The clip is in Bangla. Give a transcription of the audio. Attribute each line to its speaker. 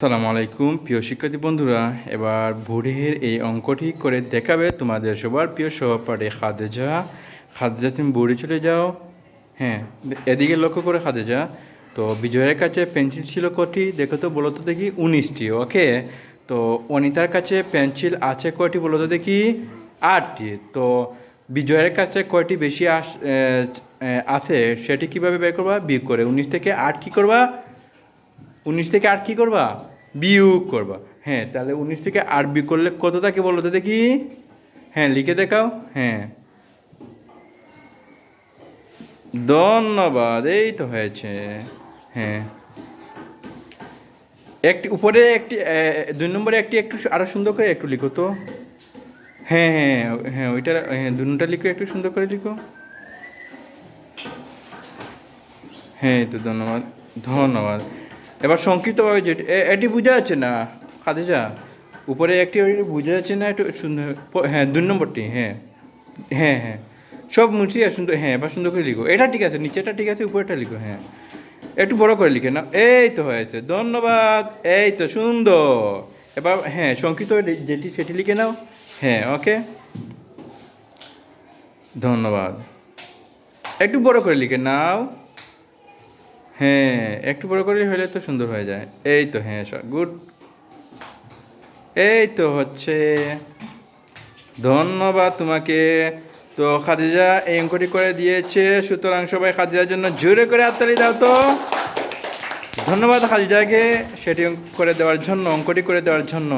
Speaker 1: আসসালামু আলাইকুম প্রিয় শিক্ষার্থী বন্ধুরা, এবার বোর্ডের এই অঙ্কটি করে দেখাবে তোমাদের সবার প্রিয় সহপাঠী খাদেজা। খাদেজা, তুমি বোর্ডে চলে যাও। হ্যাঁ, এদিকে লক্ষ্য করে খাদেজা। তো বিজয়ের কাছে পেন্সিল ছিল কটি? দেখো তো, বলো তো দেখি। 19টি। ওকে। তো অনিতার কাছে পেন্সিল আছে কয়টি? বলো তো দেখি। 8টি। তো বিজয়ের কাছে কয়টি বেশি আছে সেটি কীভাবে বের করবা? বিয়োগ করে 19 থেকে 8 কী করবা? 19 থেকে 8 কী করবা? বিয়োগ করবা। হ্যাঁ, তাহলে 19 থেকে 8 বিয়োগ করলে কত থাকে বলো তো দেখি। হ্যাঁ, লিখে দেখাও। হ্যাঁ, ধন্যবাদ, এই তো হয়েছে। হ্যাঁ, একটি উপরে একটি 2 নম্বরে একটি একটু আরও সুন্দর করে একটু লিখো তো। হ্যাঁ হ্যাঁ হ্যাঁ, ওইটা। হ্যাঁ, দুটা লিখো, একটু সুন্দর করে লিখো। হ্যাঁ, এই তো, ধন্যবাদ। ধন্যবাদ। এবার সংক্ষিপ্তভাবে যেটি এটি বোঝা যাচ্ছে না খাদিজা? উপরে একটি ওই বোঝা যাচ্ছে না একটু সুন্দর। হ্যাঁ, 2 নম্বরটি। হ্যাঁ হ্যাঁ হ্যাঁ, সব মুছিয়ে সুন্দর। হ্যাঁ, এবার সুন্দর করে লিখো। এটা ঠিক আছে, নিচেটা ঠিক আছে, উপরেটা লিখো। হ্যাঁ, একটু বড় করে লিখে না। এই তো হয়েছে, ধন্যবাদ। এই তো সুন্দর। এবার হ্যাঁ, সংক্ষিপ্ত যেটি সেটি লিখে নাও। হ্যাঁ, ওকে, ধন্যবাদ। একটু বড় করে লিখে নাও। হ্যাঁ, একটু বড় করে হলে তো সুন্দর হয়ে যায়। এই তো, হ্যাঁ, গুড। এই তো হচ্ছে। ধন্যবাদ তোমাকে। তো খাদিজা এই অঙ্কটি করে দিয়েছে, সুতরাং সবাই খাদিজার জন্য জোরে করে হাততালি দাও তো। ধন্যবাদ খাদিজাকে সেটি করে দেওয়ার জন্য, অঙ্কটি করে দেওয়ার জন্য।